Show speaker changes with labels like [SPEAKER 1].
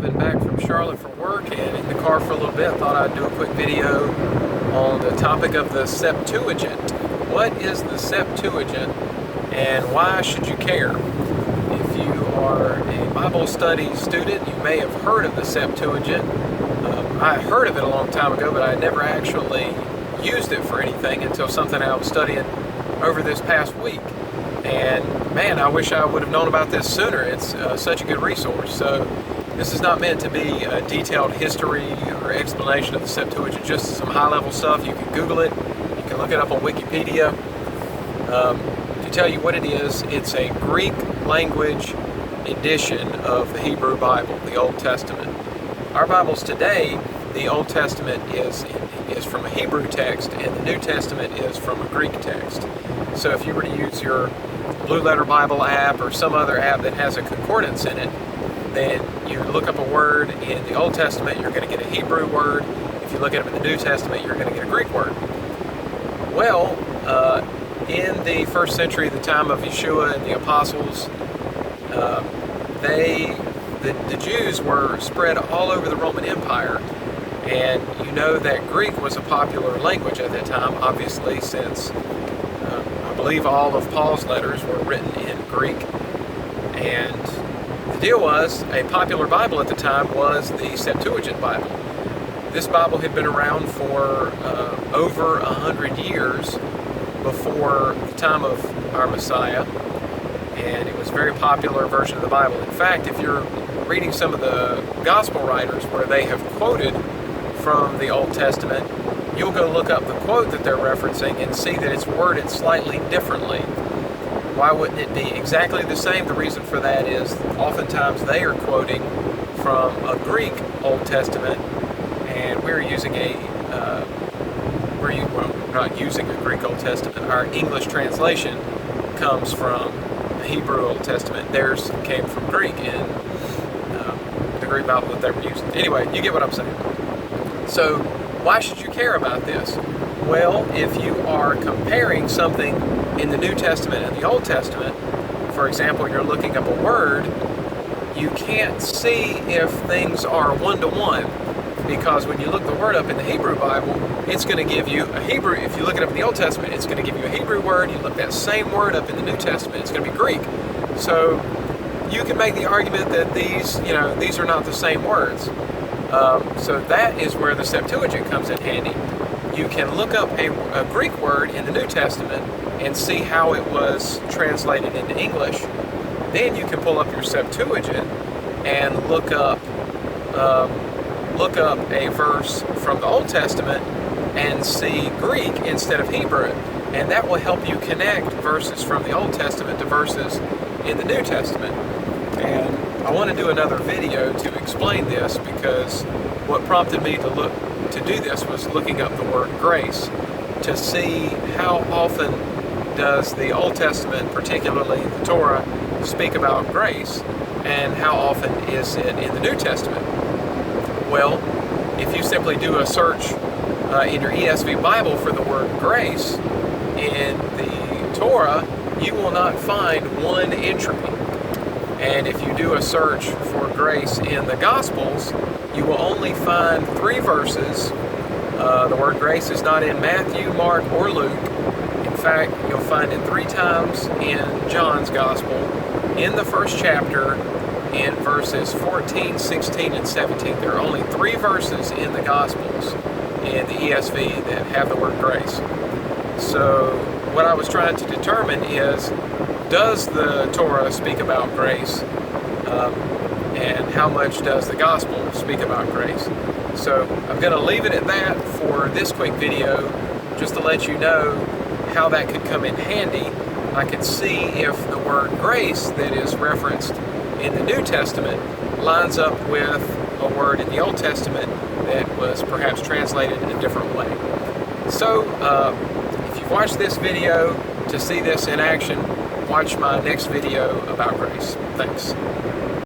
[SPEAKER 1] Been back from Charlotte for work and in the car for a little bit. Thought I'd do a quick video on the topic of the Septuagint. What is the Septuagint and why should you care? If you are a Bible study student, you may have heard of the Septuagint. I heard of it a long time ago, but I never actually used it for anything until something I was studying over this past week. And man, I wish I would have known about this sooner. It's such a good resource. So this is not meant to be a detailed history or explanation of the Septuagint, just some high-level stuff. You can Google it. You can look it up on Wikipedia. To tell you what it is, it's a Greek language edition of the Hebrew Bible, the Old Testament. Our Bibles today, the Old Testament is from a Hebrew text and the New Testament is from a Greek text. So if you were to use your Blue Letter Bible app or some other app that has a concordance in it, then you look up a word in the Old Testament, you're going to get a Hebrew word. If you look at it in the New Testament, you're going to get a Greek word. Well, in the first century, the time of Yeshua and the apostles, the Jews were spread all over the Roman Empire, and you know that Greek was a popular language at that time, obviously, since I believe all of Paul's letters were written in Greek. And the deal was, a popular Bible at the time was the Septuagint Bible. This Bible had been around for over 100 years before the time of our Messiah, and it was a very popular version of the Bible. In fact, if you're reading some of the gospel writers where they have quoted from the Old Testament, you'll go look up the quote that they're referencing and see that it's worded slightly differently. Why wouldn't it be exactly the same? The reason for that is oftentimes they are quoting from a Greek Old Testament, and we're using not using a Greek Old Testament. Our English translation comes from the Hebrew Old Testament. Theirs came from Greek in the Greek Bible that they were using. Anyway, you get what I'm saying. So why should you care about this? Well, if you are comparing something in the New Testament and the Old Testament, for example, you're looking up a word, you can't see if things are one-to-one, because when you look the word up in the Hebrew Bible, it's going to give you a Hebrew. If you look it up in the Old Testament, it's going to give you a Hebrew word. You look that same word up in the New Testament, it's going to be Greek. So you can make the argument that these are not the same words. So that is where the Septuagint comes in handy. You can look up a Greek word in the New Testament and see how it was translated into English. Then you can pull up your Septuagint and look up a verse from the Old Testament and see Greek instead of Hebrew. And that will help you connect verses from the Old Testament to verses in the New Testament. And I want to do another video to explain this, because what prompted me to do this was looking up the word grace to see how often does the Old Testament, particularly the Torah, speak about grace, and how often is it in the New Testament. Well, if you simply do a search in your ESV Bible for the word grace in the Torah, you will not find one entry. And if you do a search for grace in the Gospels, you will only find 3 verses. The word grace is not in Matthew, Mark, or Luke. In fact, you'll find it 3 times in John's Gospel, in the first chapter, in verses 14, 16, and 17. There are only 3 verses in the Gospels in the ESV that have the word grace. So what I was trying to determine is, does the Torah speak about grace? And how much does the Gospel speak about grace? So I'm going to leave it at that for this quick video, just to let you know how that could come in handy. I could see if the word grace that is referenced in the New Testament lines up with a word in the Old Testament that was perhaps translated in a different way. So if you've watched this video to see this in action, watch my next video about grace. Thanks.